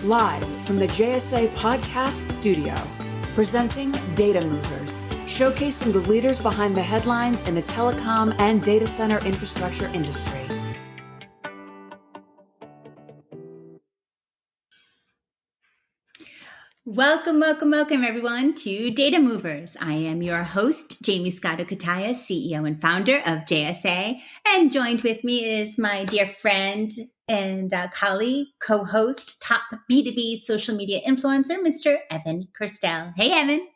live from the JSA Podcast Studio, presenting Data Movers, showcasing the leaders behind the headlines in the telecom and data center infrastructure industry. Welcome, everyone, to Data Movers. I am your host, Jamie Scotto-Kataya, CEO and founder of JSA, and joined with me is my dear friend and colleague, co-host, top B2B social media influencer, Mr. Evan Kirstel. Hey, Evan.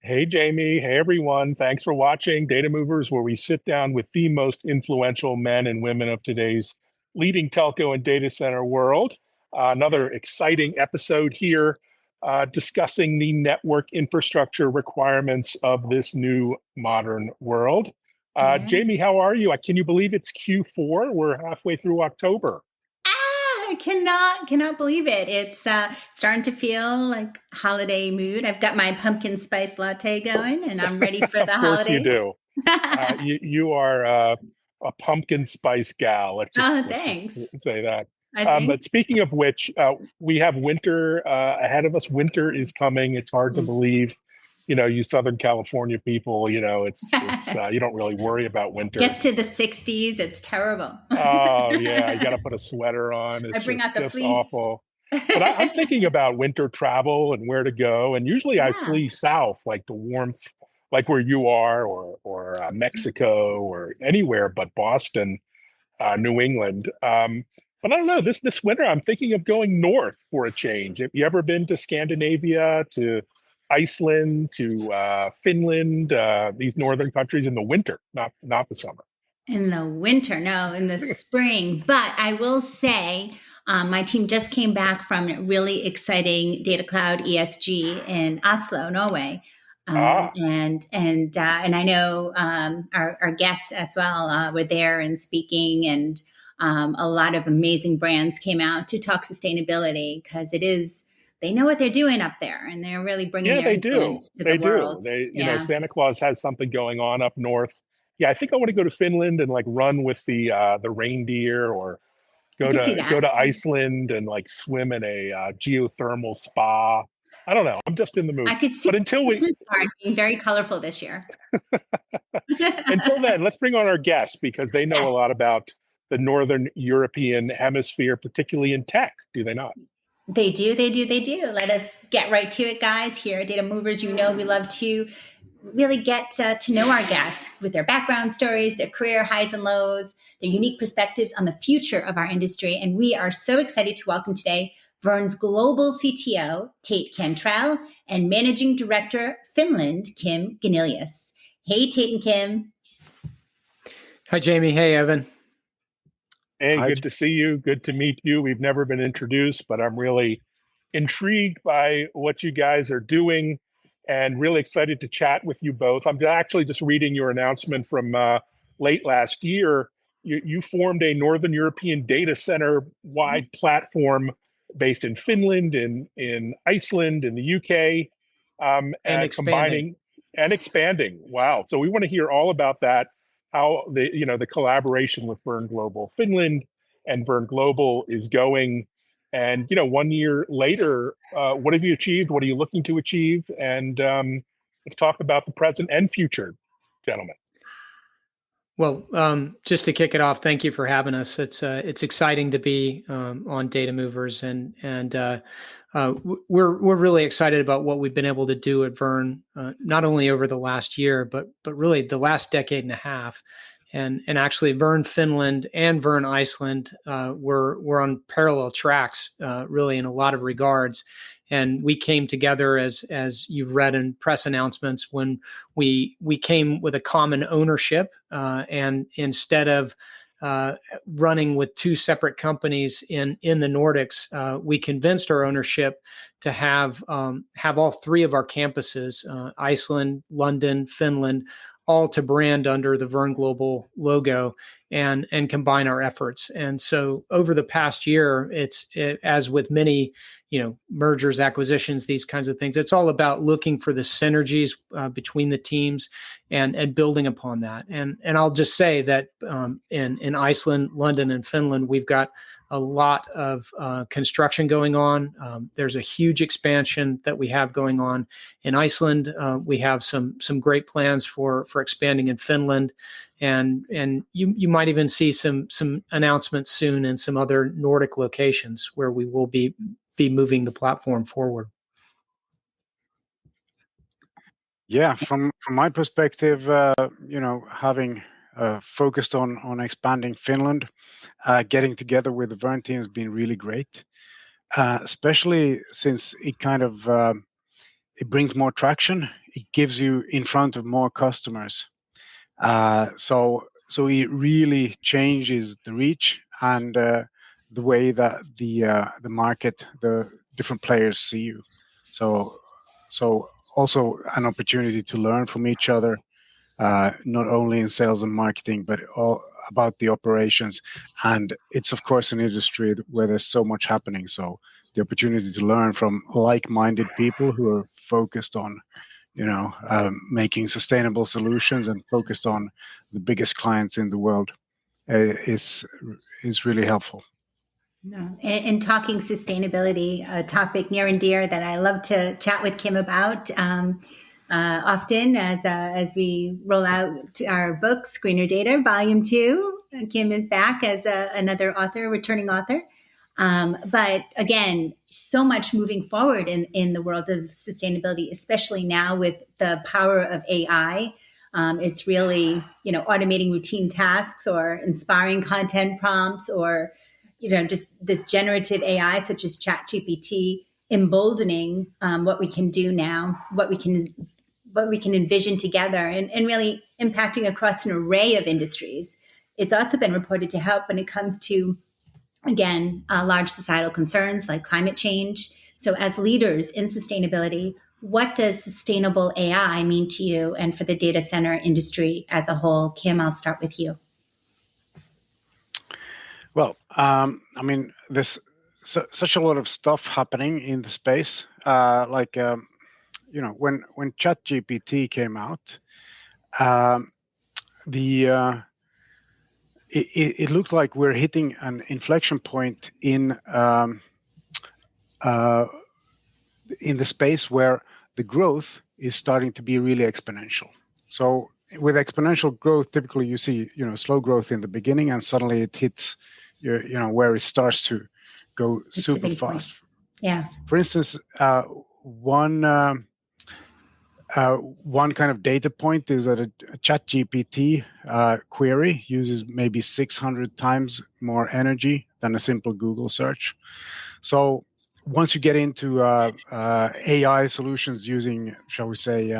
Hey, Jamie. Hey, everyone. Thanks for watching Data Movers, where we sit down with the most influential men and women of today's leading telco and data center world. Another exciting episode here discussing the network infrastructure requirements of this new modern world. Jamie, how are you? Can you believe it's Q4? We're halfway through October. I cannot believe it. It's starting to feel like holiday mood. I've got my pumpkin spice latte going, and I'm ready for the holidays. Of course you do. You are a pumpkin spice gal. Let's thanks. just say that. But speaking of which, we have winter ahead of us. Winter is coming. It's hard to believe. You know, you Southern California people, it's you don't really worry about winter. Gets to the 60s. It's terrible. Oh, yeah. You got to put a sweater on. It's I bring out the just fleece. Awful. But I'm thinking about winter travel and where to go. And usually I flee south, like the warmth, like where you are, or Mexico, or anywhere but Boston, New England. But I don't know, this winter I'm thinking of going north for a change. Have you ever been to Scandinavia, to Iceland, to Finland, these northern countries in the winter, not the summer? In the winter, no, in the spring. But I will say, my team just came back from really exciting Data Cloud ESG in Oslo, Norway. And I know our guests as well were there and speaking, and a lot of amazing brands came out to talk sustainability, because they know what they're doing up there, and they're really bringing their influence to the world. Santa Claus has something going on up north. Yeah, I think I want to go to Finland and run with the reindeer, or go to Iceland and swim in a geothermal spa. I don't know. I'm just in the mood. I could see Christmas card being very colorful this year. Until then, let's bring on our guests, because they know a lot about the Northern European hemisphere, particularly in tech, do they not? They do. Let us get right to it, guys. Here at Data Movers, we love to really get to know our guests with their background stories, their career highs and lows, their unique perspectives on the future of our industry. And we are so excited to welcome today Verne's global CTO, Tate Cantrell, and Managing Director, Finland, Kim Gunnelius. Hey, Tate and Kim. Hi, Jamie. Hey, Evan. Hey, good to see you. Good to meet you. We've never been introduced, but I'm really intrigued by what you guys are doing and really excited to chat with you both. I'm actually just reading your announcement from late last year. You formed a Northern European data center-wide platform based in Finland, in Iceland, in the UK, and expanding. Expanding. Wow. So we want to hear all about that. How the collaboration with Verne Global Finland and Verne Global is going, and 1 year later, what have you achieved? What are you looking to achieve? And let's talk about the present and future, gentlemen. Well, just to kick it off, thank you for having us. It's exciting to be on Data Movers, and we're really excited about what we've been able to do at Verne, not only over the last year, but really the last decade and a half. And actually, Verne Finland and Verne Iceland were on parallel tracks, really in a lot of regards. And we came together, as you've read in press announcements, when we came with a common ownership, and instead of running with two separate companies in the Nordics, we convinced our ownership to have all three of our campuses, Iceland, London, Finland, all to brand under the Verne Global logo and combine our efforts. And so over the past year, as with many, mergers, acquisitions, these kinds of things, it's all about looking for the synergies between the teams and building upon that. And I'll just say that in Iceland, London, and Finland, we've got a lot of construction going on. There's a huge expansion that we have going on in Iceland. We have some great plans for expanding in Finland, and you might even see some announcements soon in some other Nordic locations where we will be moving the platform forward. Yeah, from my perspective, having focused on expanding Finland, getting together with the Verne team has been really great, especially since it kind of it brings more traction. It gives you in front of more customers. So it really changes the reach and the way that the market, the different players see you. So also an opportunity to learn from each other, not only in sales and marketing, but all about the operations. And it's of course an industry where there's so much happening. So the opportunity to learn from like-minded people who are focused on, making sustainable solutions and focused on the biggest clients in the world is really helpful. No. And talking sustainability, a topic near and dear that I love to chat with Kim about often as we roll out our books, Greener Data, Volume 2. Kim is back as another author, returning author. But again, so much moving forward in the world of sustainability, especially now with the power of AI. It's really, automating routine tasks or inspiring content prompts or, just this generative AI such as ChatGPT emboldening what we can do now, what we can envision together and really impacting across an array of industries. It's also been reported to help when it comes to, again, large societal concerns like climate change. So as leaders in sustainability, what does sustainable AI mean to you and for the data center industry as a whole? Kim, I'll start with you. Well, there's such a lot of stuff happening in the space. When ChatGPT came out, it looked like we're hitting an inflection point in the space where the growth is starting to be really exponential. So with exponential growth, typically you see, slow growth in the beginning, and suddenly it hits, where it starts to go super fast. Yeah. For instance, one kind of data point is that a ChatGPT query uses maybe 600 times more energy than a simple Google search. So once you get into AI solutions using, shall we say,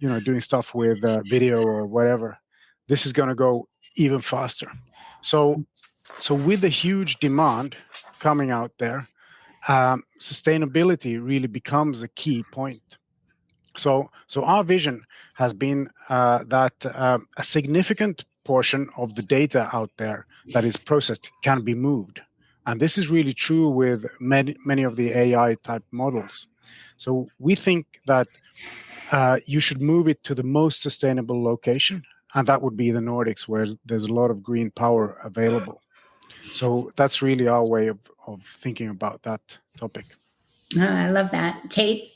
doing stuff with video or whatever, this is going to go even faster. So with the huge demand coming out there, sustainability really becomes a key point. So our vision has been that a significant portion of the data out there that is processed can be moved. And this is really true with many of the AI type models. So we think that you should move it to the most sustainable location, and that would be the Nordics, where there's a lot of green power available. So that's really our way of thinking about that topic. Oh, I love that. Tate?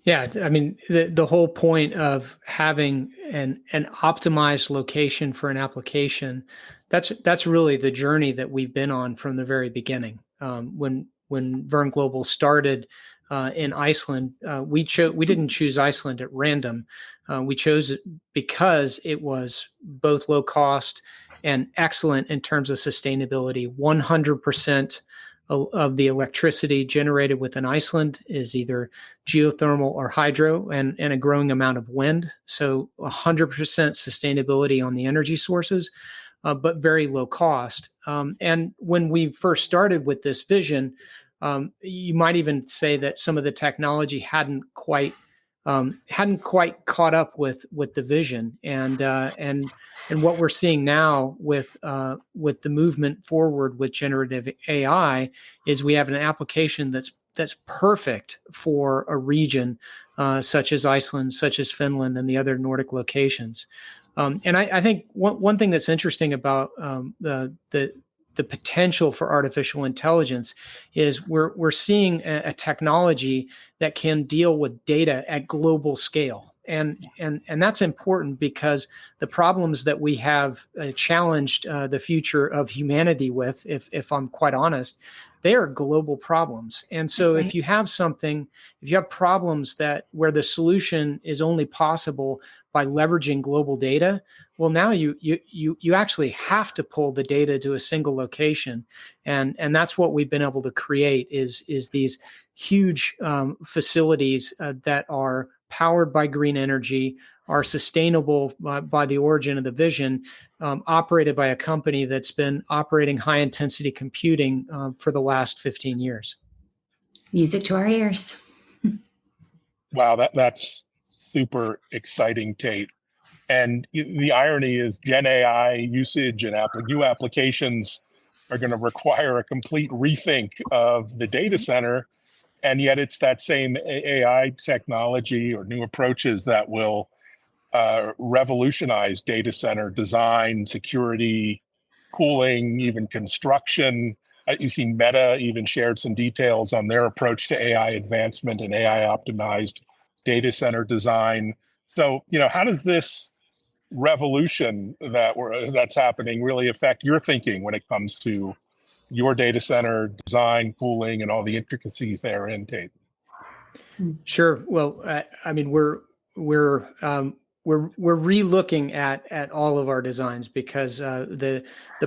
Yeah, I mean, the whole point of having an optimized location for an application, that's really the journey that we've been on from the very beginning. When Verne Global started in Iceland, we didn't choose Iceland at random. We chose it because it was both low cost and excellent in terms of sustainability. 100% of the electricity generated within Iceland is either geothermal or hydro, and a growing amount of wind. So 100% sustainability on the energy sources, but very low cost. And when we first started with this vision, you might even say that some of the technology hadn't quite caught up with the vision, and what we're seeing now with the movement forward with generative AI is we have an application that's perfect for a region such as Iceland, such as Finland, and the other Nordic locations. And I think one thing that's interesting about the the potential for artificial intelligence is we're seeing a technology that can deal with data at global scale. And that's important because the problems that we have challenged the future of humanity with, if I'm quite honest, they are global problems. And so if you have problems where the solution is only possible by leveraging global data, well, now you actually have to pull the data to a single location. And that's what we've been able to create is these huge facilities that are powered by green energy, are sustainable by the origin of the vision, operated by a company that's been operating high intensity computing for the last 15 years. Music to our ears. Wow, that's super exciting, Tate. And the irony is Gen AI usage and new applications are going to require a complete rethink of the data center. And yet it's that same AI technology or new approaches that will revolutionize data center design, security, cooling, even construction. You see Meta even shared some details on their approach to AI advancement and AI optimized data center design. So, how does this revolution that's happening really affect your thinking when it comes to your data center design, cooling, and all the intricacies therein, Tate? Sure. Well, I mean, we're re-looking at all of our designs because the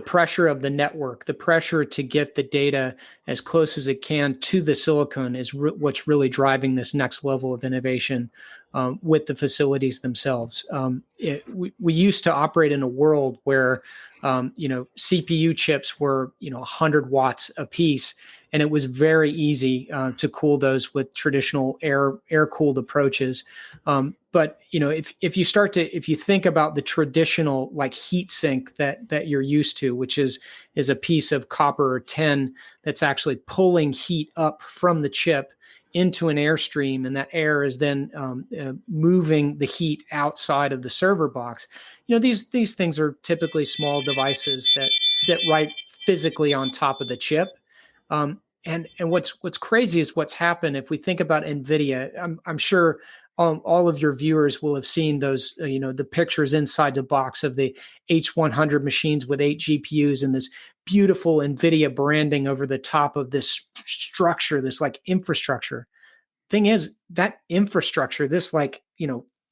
pressure of the network, the pressure to get the data as close as it can to the silicon is what's really driving this next level of innovation with the facilities themselves. We used to operate in a world where CPU chips were 100 watts a piece. And it was very easy to cool those with traditional air-cooled approaches. But if you think about the traditional like heat sink that you're used to, which is a piece of copper or tin that's actually pulling heat up from the chip into an airstream, and that air is then moving the heat outside of the server box. These things are typically small devices that sit right physically on top of the chip. And what's crazy is what's happened. If we think about NVIDIA, I'm sure all of your viewers will have seen those, the pictures inside the box of the H100 machines with 8 GPUs and this beautiful NVIDIA branding over the top of this structure, this like infrastructure. Thing is, that infrastructure, this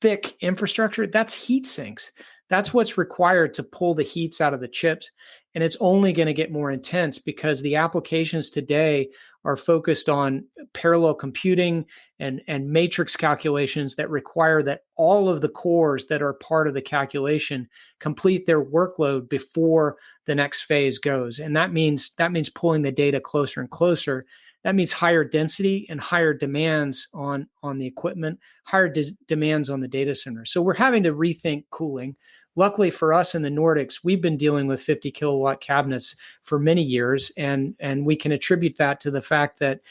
thick infrastructure, that's heat sinks. That's what's required to pull the heats out of the chips. And it's only going to get more intense because the applications today are focused on parallel computing and matrix calculations that require that all of the cores that are part of the calculation complete their workload before the next phase goes. And that means pulling the data closer and closer. That means higher density and higher demands on the equipment, higher demands on the data center. So we're having to rethink cooling. Luckily for us in the Nordics, we've been dealing with 50 kilowatt cabinets for many years, and we can attribute that to the fact that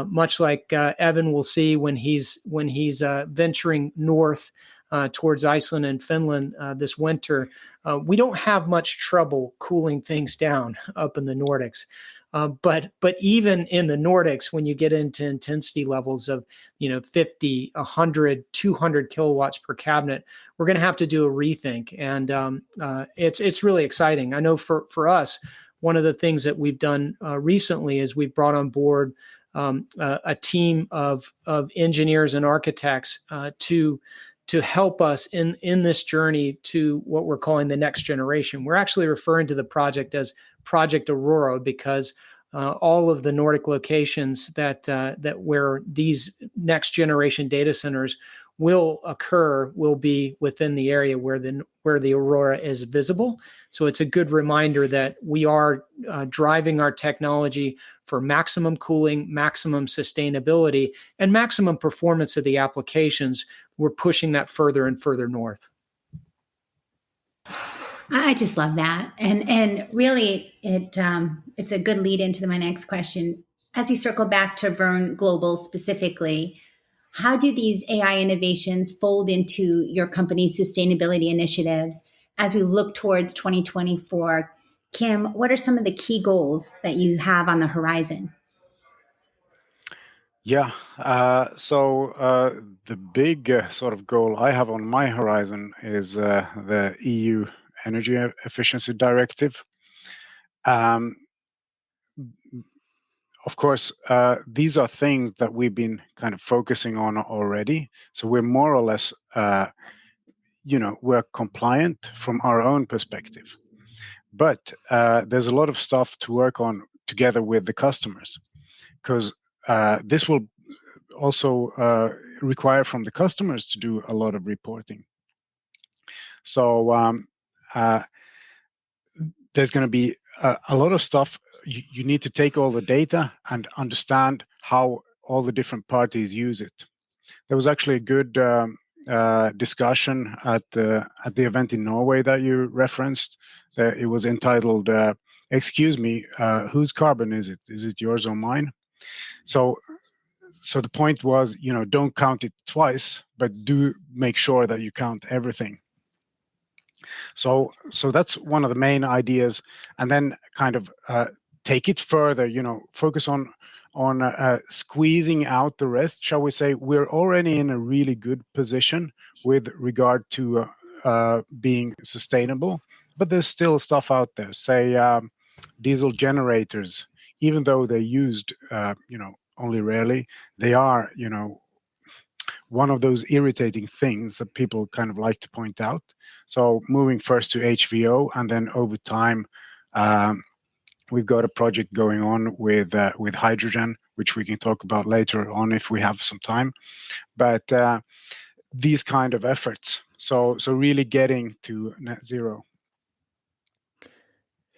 much like Evan will see when he's venturing north towards Iceland and Finland this winter, we don't have much trouble cooling things down up in the Nordics. But even in the Nordics, when you get into intensity levels of 50, 100, 200 kilowatts per cabinet, we're going to have to do a rethink, and it's really exciting. I know for us, one of the things that we've done recently is we've brought on board a team of engineers and architects to help us in this journey to what we're calling the next generation. We're actually referring to the project as Project Aurora because all of the Nordic locations that where these next generation data centers will occur will be within the area where the aurora is visible. So it's a good reminder that we are driving our technology for maximum cooling, maximum sustainability, and maximum performance of the applications. We're pushing that further and further north. I just love that. And really it's a good lead into my next question. As we circle back to Verne Global specifically, how do these AI innovations fold into your company's sustainability initiatives as we look towards 2024? Kim, what are some of the key goals that you have on the horizon? Yeah. The big sort of goal I have on my horizon is the EU Energy Efficiency Directive. Of course, these are things that we've been kind of focusing on already. So we're more or less, we're compliant from our own perspective. But there's a lot of stuff to work on together with the customers, because this will also require from the customers to do a lot of reporting. So there's going to be a lot of stuff. You need to take all the data and understand how all the different parties use it. There was actually a good discussion at the event in Norway that you referenced. It was entitled, "Excuse me, whose carbon is it? Is it yours or mine?" So the point was, don't count it twice, but do make sure that you count everything. So that's one of the main ideas, and then kind of take it further. Focus on squeezing out the rest. Shall we say we're already in a really good position with regard to being sustainable, but there's still stuff out there. Say diesel generators, even though they're used, only rarely, they are, one of those irritating things that people kind of like to point out. So moving first to HVO, and then over time, we've got a project going on with hydrogen, which we can talk about later on if we have some time. But these kind of efforts, so really getting to net zero.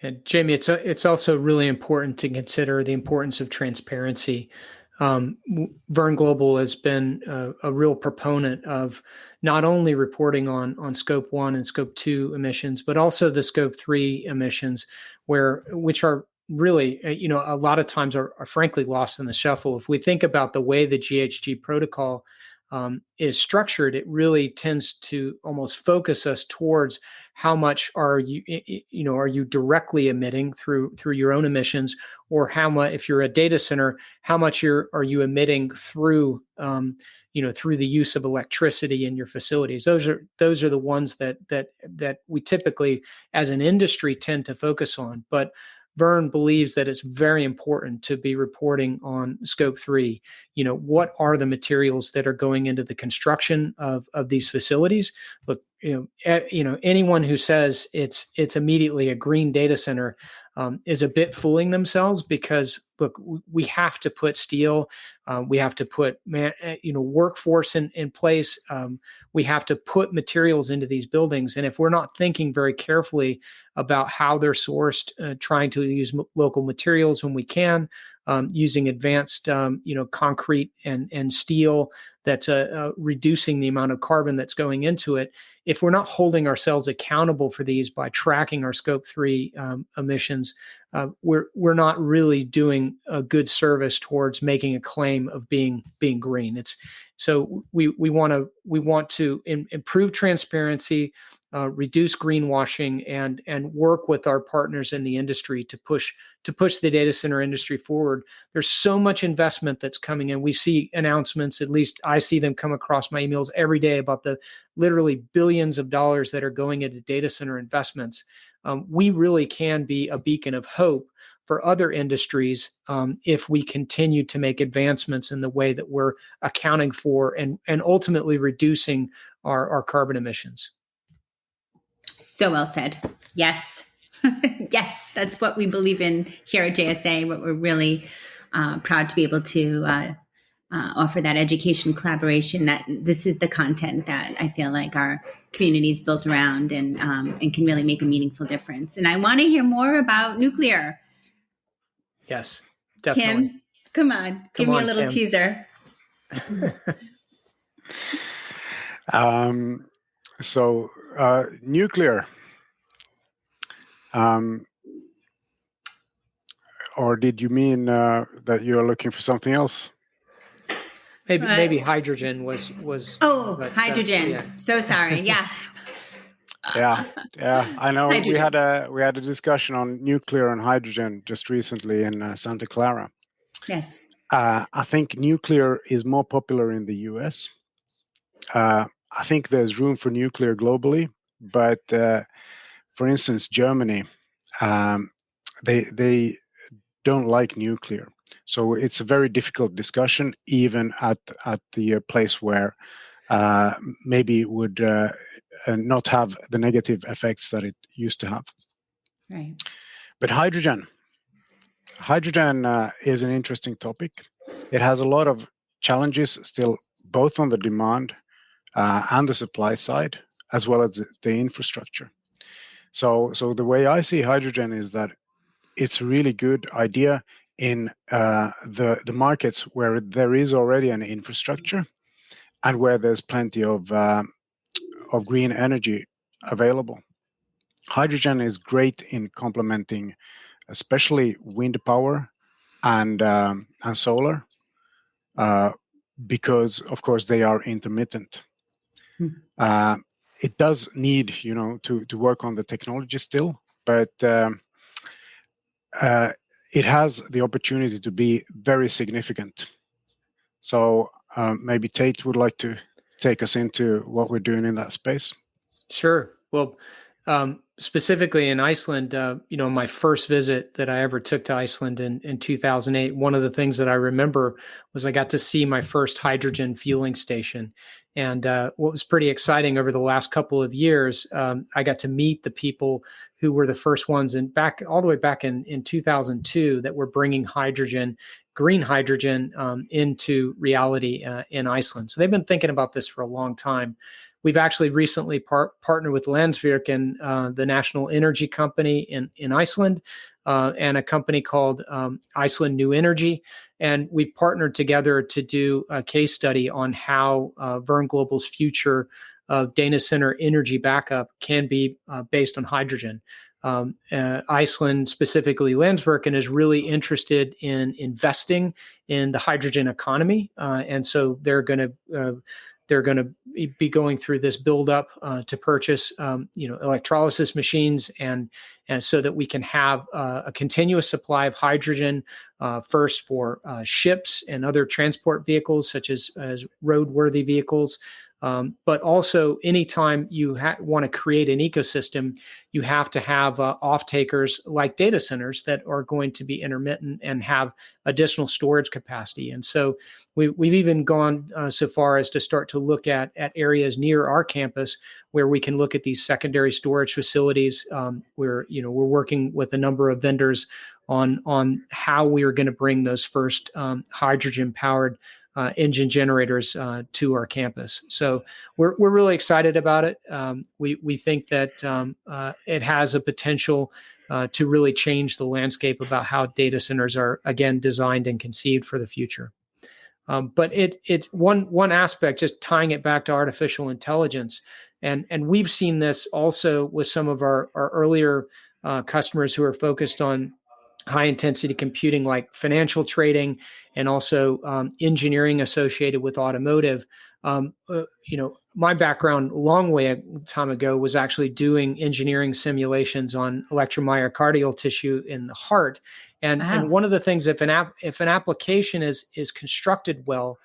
And Jamie, it's also really important to consider the importance of transparency. Verne Global has been a real proponent of not only reporting on Scope 1 and Scope 2 emissions, but also the Scope 3 emissions, which are really, a lot of times are frankly lost in the shuffle. If we think about the way the GHG protocol is structured, it really tends to almost focus us towards how much are you directly emitting through your own emissions, or how much, if you're a data center, how much are you emitting through through the use of electricity in your facilities. Those are the ones that we typically as an industry tend to focus on. But Verne believes that it's very important to be reporting on Scope 3. What are the materials that are going into the construction of these facilities? Look, anyone who says it's immediately a green data center is a bit fooling themselves, because look, we have to put steel, we have to put workforce in place, we have to put materials into these buildings, and if we're not thinking very carefully about how they're sourced, trying to use local materials when we can, using advanced concrete and steel that's reducing the amount of carbon that's going into it. If we're not holding ourselves accountable for these by tracking our Scope 3 emissions, we're not really doing a good service towards making a claim of being green. So we want to improve transparency, reduce greenwashing, and work with our partners in the industry to push the data center industry forward. There's so much investment that's coming in. We see announcements, at least I see them come across my emails every day, about the literally billions of dollars that are going into data center investments. We really can be a beacon of hope for other industries if we continue to make advancements in the way that we're accounting for and ultimately reducing our carbon emissions. So well said. Yes. Yes, that's what we believe in here at JSA, what we're really proud to be able to offer, that education collaboration, that this is the content that I feel like our community is built around and can really make a meaningful difference. And I want to hear more about nuclear. Yes, definitely. Kim, come on, give me a little Kim. teaser. Nuclear. Or did you mean that you're looking for something else? Maybe hydrogen was. Oh, hydrogen. So sorry. Yeah. Yeah. I know Hydrogen. we had a discussion on nuclear and hydrogen just recently in Santa Clara. Yes. I think nuclear is more popular in the US. I think there's room for nuclear globally, but for instance, Germany, they don't like nuclear, so it's a very difficult discussion, even at the place where maybe it would not have the negative effects that it used to have. Right. But hydrogen is an interesting topic. It has a lot of challenges still, both on the demand and the supply side, as well as the infrastructure. So the way I see hydrogen is that it's a really good idea in the markets where there is already an infrastructure and where there's plenty of green energy available. Hydrogen is great in complementing, especially wind power and solar, because of course they are intermittent. It does need, to work on the technology still, but it has the opportunity to be very significant. So maybe Tate would like to take us into what we're doing in that space. Sure. Well, specifically in Iceland, my first visit that I ever took to Iceland in 2008, one of the things that I remember was I got to see my first hydrogen fueling station. And what was pretty exciting over the last couple of years, I got to meet the people who were the first ones all the way back in 2002 that were bringing green hydrogen into reality in Iceland. So they've been thinking about this for a long time. We've actually recently partnered with Landsvirkjun, the national energy company in Iceland, and a company called Iceland New Energy. And we've partnered together to do a case study on how Verne Global's future of data center energy backup can be based on hydrogen. Iceland, specifically Landsvirkjun, is really interested in investing in the hydrogen economy. And so they're going to be going through this buildup to purchase, electrolysis machines, and so that we can have a continuous supply of hydrogen, first for ships and other transport vehicles, such as roadworthy vehicles. But also, anytime you want to create an ecosystem, you have to have off-takers like data centers that are going to be intermittent and have additional storage capacity. And so we've even gone so far as to start to look at areas near our campus where we can look at these secondary storage facilities. We're working with a number of vendors on how we are going to bring those first hydrogen-powered engine generators to our campus. So we're really excited about it. We think that it has a potential to really change the landscape about how data centers are, again, designed and conceived for the future. But it's one aspect, just tying it back to artificial intelligence. And we've seen this also with some of our earlier customers who are focused on high intensity computing, like financial trading, and also engineering associated with automotive. My background a long time ago was actually doing engineering simulations on electromyocardial tissue in the heart. And one of the things, if an application is constructed well,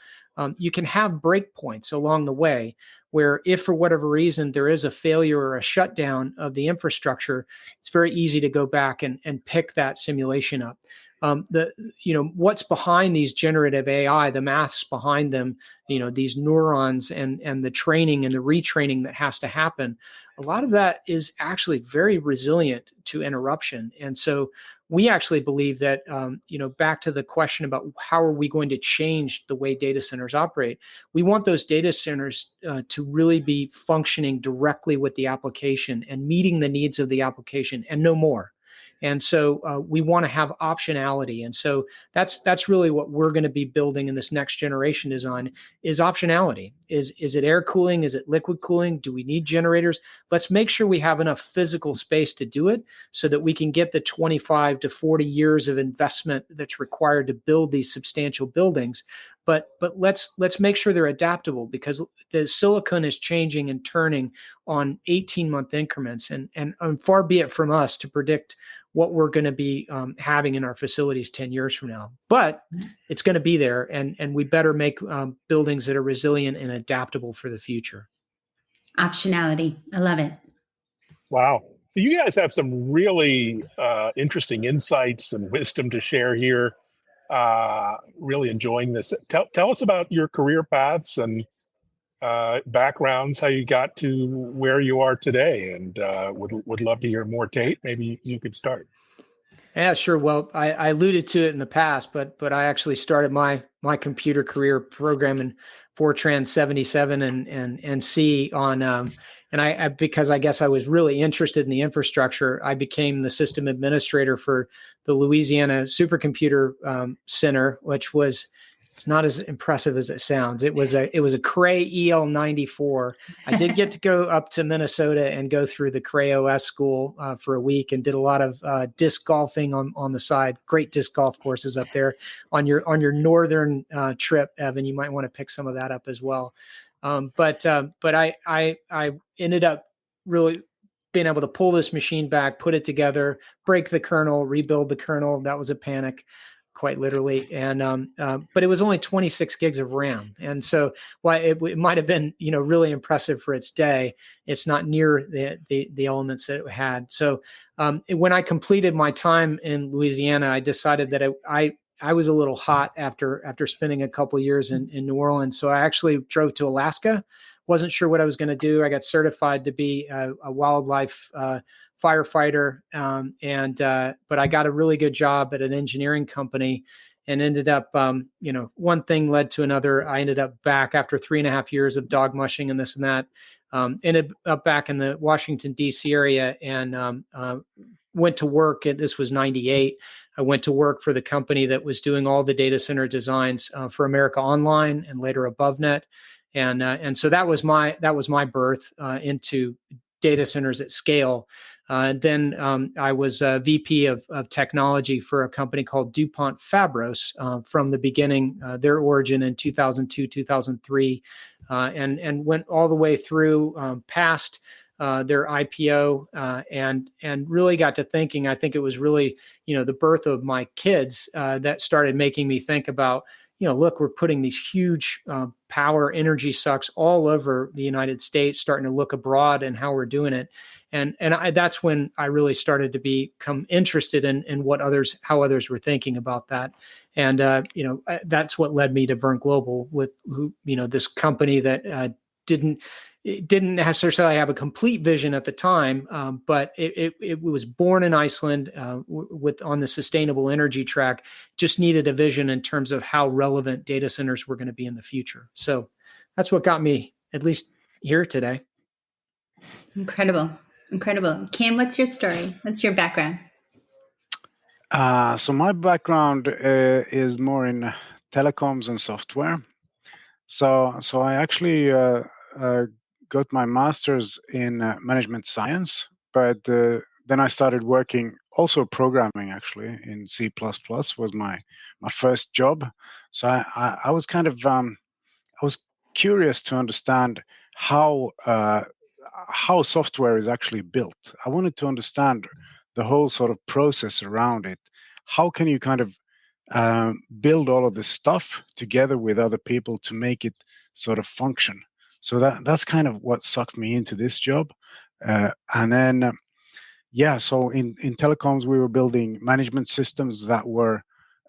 you can have breakpoints along the way where, if for whatever reason there is a failure or a shutdown of the infrastructure, it's very easy to go back and pick that simulation up. What's behind these generative AI, the maths behind them, these neurons and the training and the retraining that has to happen, a lot of that is actually very resilient to interruption. And so we actually believe that, back to the question about how are we going to change the way data centers operate, we want those data centers to really be functioning directly with the application and meeting the needs of the application and no more. And so we want to have optionality. And so that's really what we're going to be building in this next generation design is optionality. Is it air cooling? Is it liquid cooling? Do we need generators? Let's make sure we have enough physical space to do it so that we can get the 25 to 40 years of investment that's required to build these substantial buildings. But let's make sure they're adaptable, because the silicon is changing and turning on 18-month increments, and far be it from us to predict what we're going to be having in our facilities 10 years from now. But it's going to be there, and we better make buildings that are resilient and adaptable for the future. Optionality. I love it. Wow. So you guys have some really interesting insights and wisdom to share here. Really enjoying this. Tell us about your career paths and backgrounds, how you got to where you are today, and would love to hear more. Tate, maybe you could start. Yeah, sure. Well, I alluded to it in the past, but I actually started my computer career programming Fortran 77 and C on and I because I guess I was really interested in the infrastructure. I became the system administrator for the Louisiana Supercomputer Center, which was, it's not as impressive as it sounds. It was a Cray EL94. I did get to go up to Minnesota and go through the Cray OS school for a week, and did a lot of disc golfing on the side. Great disc golf courses up there on your northern trip, Evan. You might want to pick some of that up as well. But I ended up really being able to pull this machine back, put it together, break the kernel, rebuild the kernel. That was a panic, quite literally. And but it was only 26 gigs of RAM. And so while it might have been, really impressive for its day, it's not near the elements that it had. So when I completed my time in Louisiana, I decided that I was a little hot after spending a couple of years in New Orleans. So I actually drove to Alaska. Wasn't sure what I was going to do. I got certified to be a wildlife firefighter, but I got a really good job at an engineering company, and ended up, one thing led to another. I ended up back after 3.5 years of dog mushing and this and that. Ended up back in the Washington, D.C. area, and went to work. This was 98. I went to work for the company that was doing all the data center designs for America Online and later AboveNet. And so that was my birth into data centers at scale. Then I was a VP of technology for a company called DuPont Fabros from the beginning, their origin in 2002, 2003, and went all the way through past their IPO, and really got to thinking. I think it was really, the birth of my kids that started making me think about, look, we're putting these huge power energy sucks all over the United States, starting to look abroad and how we're doing it. And that's when I really started to become interested in how others were thinking about that. And, that's what led me to Verne Global, this company that didn't necessarily have a complete vision at the time, but it was born in Iceland on the sustainable energy track. Just needed a vision in terms of how relevant data centers were going to be in the future. So that's what got me at least here today. Incredible. Kim, what's your story? What's your background? So my background is more in telecoms and software. So I actually got my master's in management science, but then I started working also programming, actually in C++ was my first job. So I was kind of I was curious to understand how software is actually built. I wanted to understand the whole sort of process around it. How can you kind of build all of this stuff together with other people to make it sort of function? So that's kind of what sucked me into this job. And then, so in telecoms, we were building management systems that were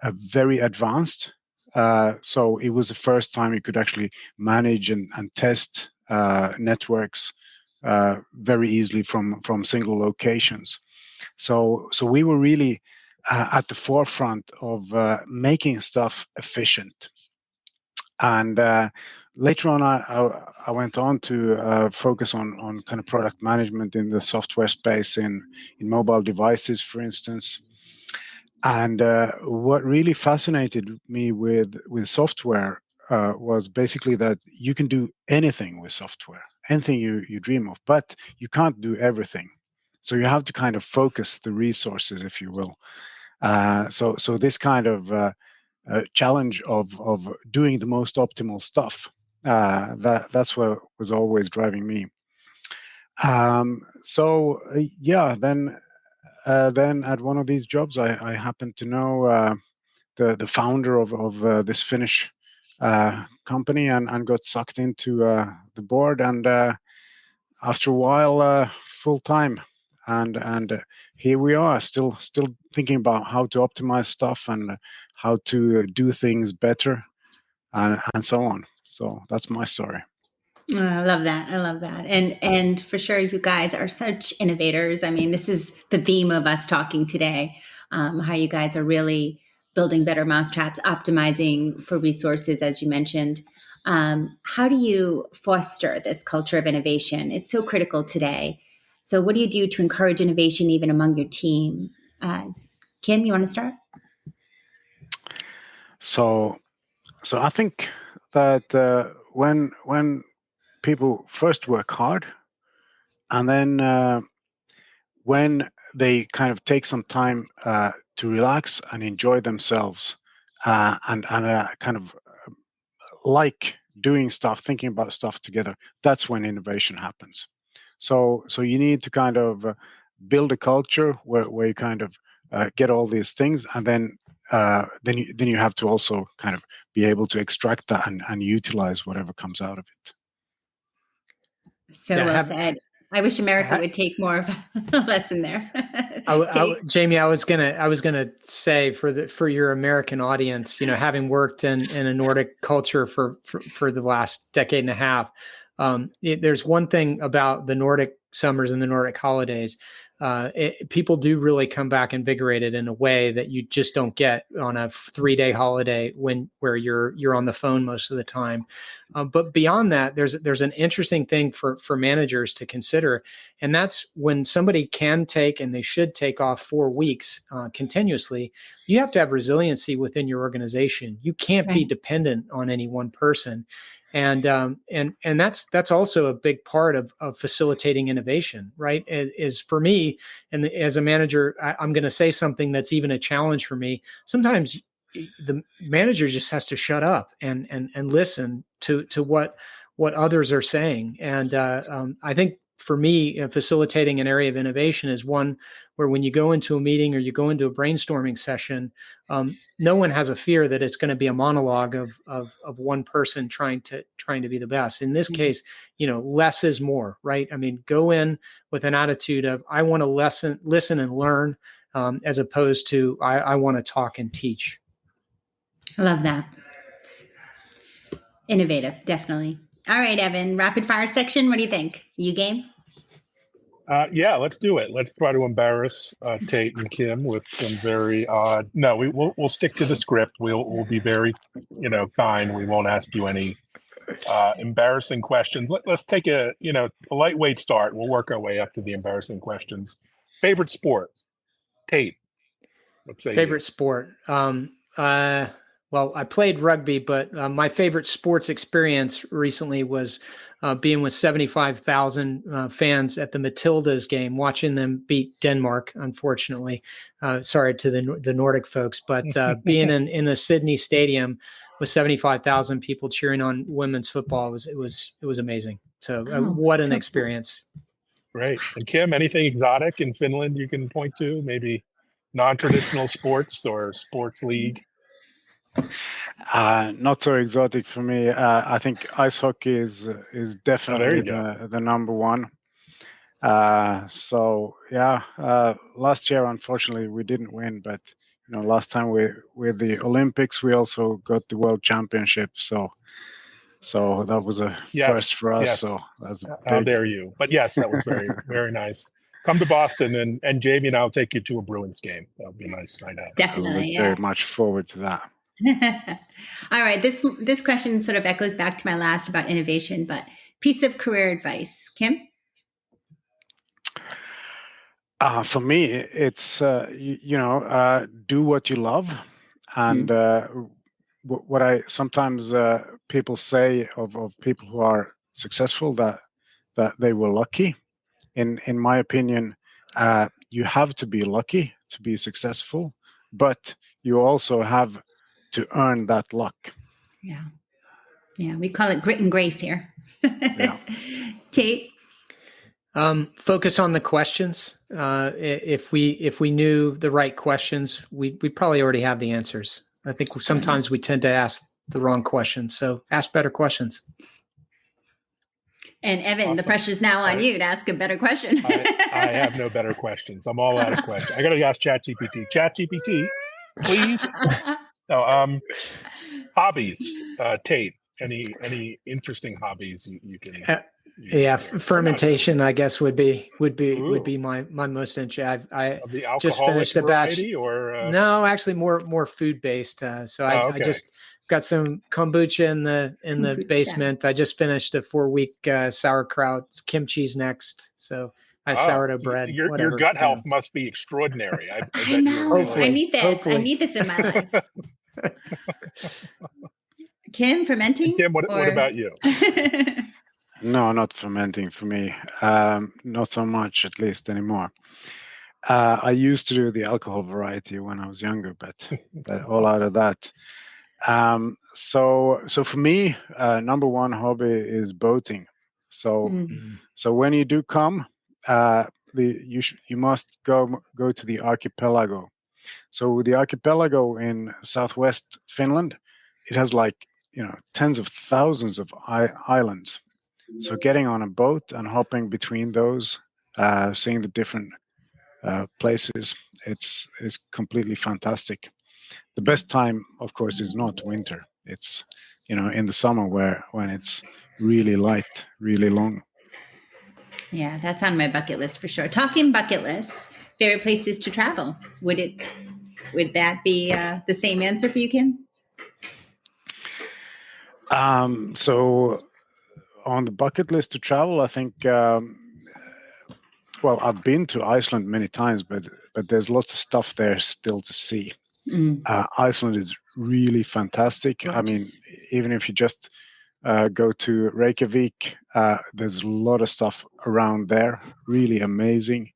very advanced. So it was the first time you could actually manage and test networks very easily from single locations. So we were really at the forefront of making stuff efficient. And later on, I went on to focus on kind of product management in the software space in mobile devices, for instance. And what really fascinated me with software was basically that you can do anything with software, anything you dream of, but you can't do everything. So you have to kind of focus the resources, if you will. So this kind of challenge of doing the most optimal stuff, that's what was always driving me. Then at one of these jobs, I happened to know the founder of this Finnish company and got sucked into the board, and after a while, full time. And here we are, still thinking about how to optimize stuff and how to do things better, and so on. So that's my story. Oh, I love that. I love that. And for sure, you guys are such innovators. I mean, this is the theme of us talking today, how you guys are really building better mousetraps, optimizing for resources, as you mentioned. How do you foster this culture of innovation? It's so critical today. So what do you do to encourage innovation even among your team? Kim, you want to start? So I think that when people first work hard, and then when they kind of take some time to relax and enjoy themselves, and kind of like doing stuff, thinking about stuff together, that's when innovation happens. So you need to kind of build a culture where you kind of get all these things, and then you have to also kind of be able to extract that and utilize whatever comes out of it. So well said. I wish America would take more of a lesson there. Jamie, I was gonna say for your American audience, having worked in a Nordic culture for the last decade and a half, there's one thing about the Nordic summers and the Nordic holidays. People do really come back invigorated in a way that you just don't get on a 3-day holiday where you're on the phone most of the time. But beyond that, there's an interesting thing for managers to consider, and that's when somebody can take, and they should take off 4 weeks continuously. You have to have resiliency within your organization. You can't be dependent on any one person. And that's also a big part of facilitating innovation, right? Is for me, and as a manager, I'm going to say something that's even a challenge for me. Sometimes the manager just has to shut up and listen to what others are saying. And I think for me, facilitating an area of innovation is one where when you go into a meeting or you go into a brainstorming session, no one has a fear that it's going to be a monologue of one person trying to be the best. In this case, less is more, right? I mean, go in with an attitude of I want to listen and learn, as opposed to I want to talk and teach. I love that. It's innovative, definitely. All right, Evan, rapid fire section. What do you think? You game? Yeah, let's do it. Let's try to embarrass Tate and Kim with some very odd. No, we'll stick to the script. We'll be very, kind. We won't ask you any embarrassing questions. Let's take a lightweight start. We'll work our way up to the embarrassing questions. Favorite sport, Tate. Let's say favorite sport. Well, I played rugby, but my favorite sports experience recently was being with 75,000 fans at the Matildas game, watching them beat Denmark, unfortunately. Sorry to the Nordic folks, but being in the Sydney stadium with 75,000 people cheering on women's football it was amazing. So what an experience. Great. And Kim, anything exotic in Finland you can point to? Maybe non-traditional sports or sports league? Not so exotic for me. I think ice hockey is definitely the number one. So yeah, last year unfortunately we didn't win, but last time with the Olympics we also got the World Championship. So that was a first for us. Yes. So that's how dare you? But yes, that was very very nice. Come to Boston and Jamie and I'll take you to a Bruins game. That would be nice to find out. Definitely, very much forward to that. All right. This question sort of echoes back to my last about innovation, but piece of career advice, Kim? For me, it's do what you love, and what I sometimes people say of people who are successful that they were lucky. In my opinion, you have to be lucky to be successful, but you also have to earn that luck. Yeah, we call it grit and grace here. Yeah. Tate? Focus on the questions. If we knew the right questions, we probably already have the answers. I think sometimes we tend to ask the wrong questions. So ask better questions. And Evan, the pressure's now on you to ask a better question. I have no better questions. I'm all out of questions. I got to ask ChatGPT. ChatGPT, please. No, hobbies. Tate, any interesting hobbies you can? Fermentation, I guess would be my most interest. I the just finished a batch. Or no, actually more food based. So I just got some kombucha in the basement. I just finished a 4-week sauerkraut. Kimchi's next, so sourdough bread. Your gut health must be extraordinary. I know. I need this. Hopefully. I need this in my life. Kim, fermenting? Kim, what about you? No, not fermenting for me. Not so much, at least anymore. I used to do the alcohol variety when I was younger, but all out of that. So for me, number one hobby is boating. So when you do come, you must go to the archipelago. So the archipelago in southwest Finland, it has tens of thousands of islands. So getting on a boat and hopping between those, seeing the different places, it's completely fantastic. The best time, of course, is not winter. It's in the summer when it's really light, really long. Yeah, that's on my bucket list for sure. Talking bucket lists, favorite places to travel. Would that be the same answer for you, Kim? So on the bucket list to travel, I think, I've been to Iceland many times, but there's lots of stuff there still to see. Iceland is really fantastic. Gorgeous. I mean, even if you just go to Reykjavik, there's a lot of stuff around there, really amazing.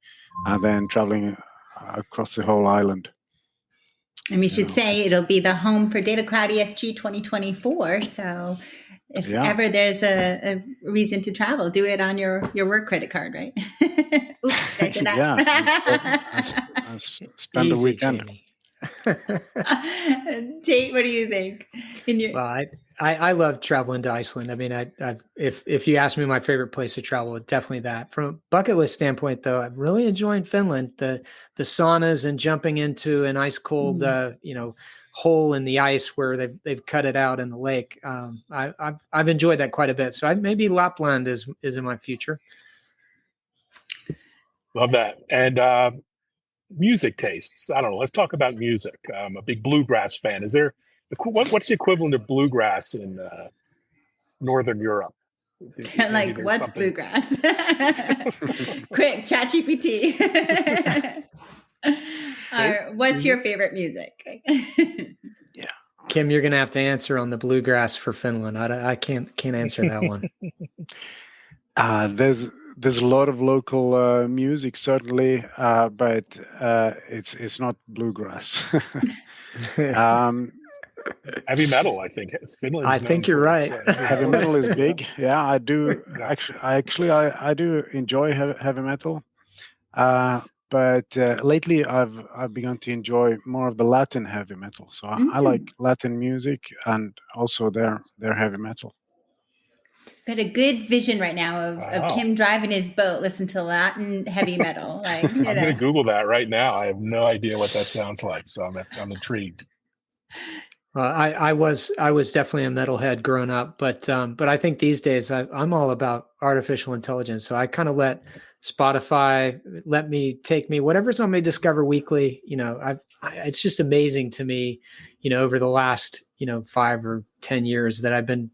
And then traveling across the whole island. And we should say it'll be the home for Data Cloud ESG 2024. So if ever there's a reason to travel, do it on your work credit card, right? Oops, did I say that? I spend the weekend. Tate, what do you think? Well, I love traveling to Iceland. I mean, if you ask me my favorite place to travel, it's definitely that. From a bucket list standpoint, though, I'm really enjoying Finland. The saunas and jumping into an ice cold, hole in the ice where they've cut it out in the lake. I've enjoyed that quite a bit. So maybe Lapland is in my future. Love that. And music tastes. I don't know. Let's talk about music. I'm a big bluegrass fan. Is there what's the equivalent of bluegrass in Northern Europe? Like what's bluegrass? Quick, ChatGPT. What's your favorite music? Yeah, Kim, you're gonna have to answer on the bluegrass for Finland. I can't answer that one. There's a lot of local music, certainly, but it's not bluegrass. Heavy metal, I think. Finland. I think you're right. Heavy metal is big. Yeah, I do. Actually, I do enjoy heavy metal. But lately, I've begun to enjoy more of the Latin heavy metal. So I like Latin music and also their heavy metal. Got a good vision right now of Kim driving his boat, listen to Latin heavy metal. I'm going to Google that right now. I have no idea what that sounds like, so I'm intrigued. I was definitely a metalhead growing up, but I think these days I'm all about artificial intelligence. So I kind of let Spotify take me whatever's on my Discover Weekly. It's just amazing to me, over the last 5 or 10 years that I've been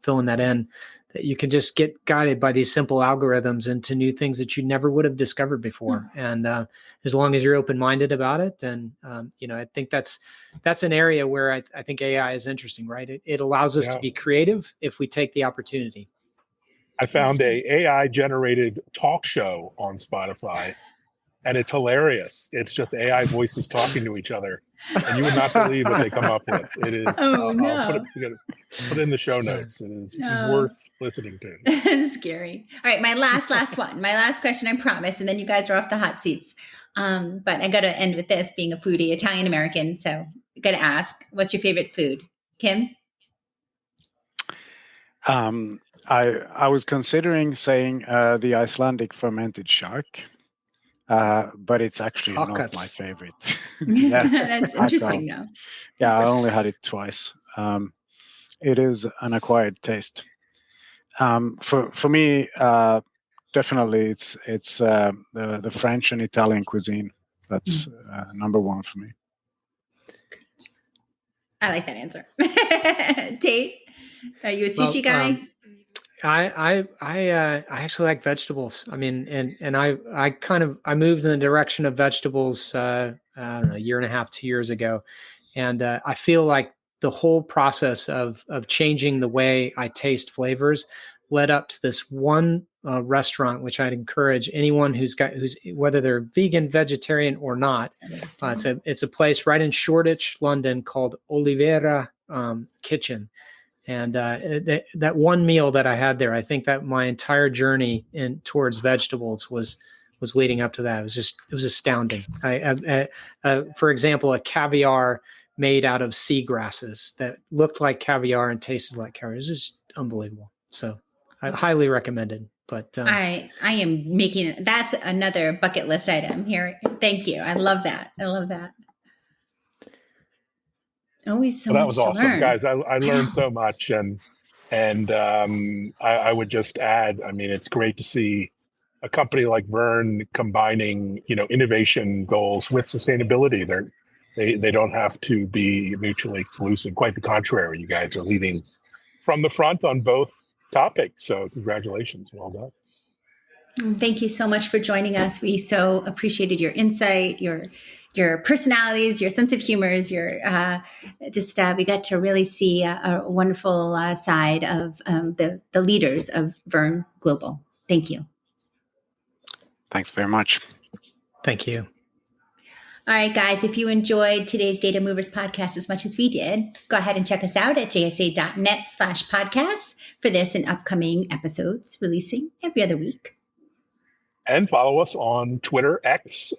filling that in. That you can just get guided by these simple algorithms into new things that you never would have discovered before. And as long as you're open-minded about it, then, I think that's an area where I think AI is interesting, right? It allows us to be creative if we take the opportunity. I found a AI-generated talk show on Spotify, and it's hilarious. It's just AI voices talking to each other, and you would not believe what they come up with. It is. Oh, no. I'll put it in the show notes. It is worth listening to. Scary. All right, my last one. My last question, I promise, and then you guys are off the hot seats. But I got to end with this, being a foodie, Italian American. So I got to ask, what's your favorite food? Kim? I was considering saying the Icelandic fermented shark, but it's actually not my favorite. That's interesting, though. Yeah, I only had it twice. It is an acquired taste. For me, definitely it's the French and Italian cuisine. That's number one for me. I like that answer. Tate, are you a sushi guy? I actually like vegetables. I mean, and I moved in the direction of vegetables, I don't know, a year and a half, 2 years ago. And I feel like the whole process of changing the way I taste flavors led up to this one restaurant, which I'd encourage anyone who's whether they're vegan, vegetarian or not. It's a place right in Shoreditch, London, called Oliveira Kitchen. And that one meal that I had there, I think that my entire journey towards vegetables was leading up to that. It was astounding. For example, a caviar made out of seagrasses that looked like caviar and tasted like caviar. It was just unbelievable. So I highly recommend it. But I am making that's another bucket list item here. Thank you. I love that. Always so much. That was awesome, learn. guys. I learned so much, and I would just add, I mean, it's great to see a company like Verne combining, innovation goals with sustainability. They don't have to be mutually exclusive. Quite the contrary, you guys are leading from the front on both topics. So congratulations, well done. Thank you so much for joining us. We so appreciated your insight, your personalities, your sense of humors, we got to really see a wonderful side of the leaders of Verne Global. Thank you. Thanks very much. Thank you. All right, guys, if you enjoyed today's Data Movers podcast as much as we did, go ahead and check us out at jsa.net/podcasts for this and upcoming episodes releasing every other week. And follow us on Twitter, X,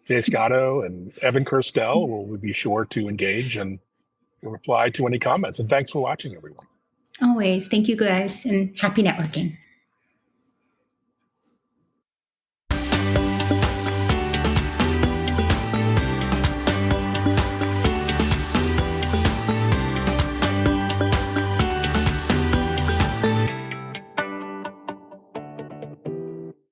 Jay Scotto and Evan Kirstel. We'll be sure to engage and reply to any comments. And thanks for watching, everyone. Always. Thank you, guys, and happy networking.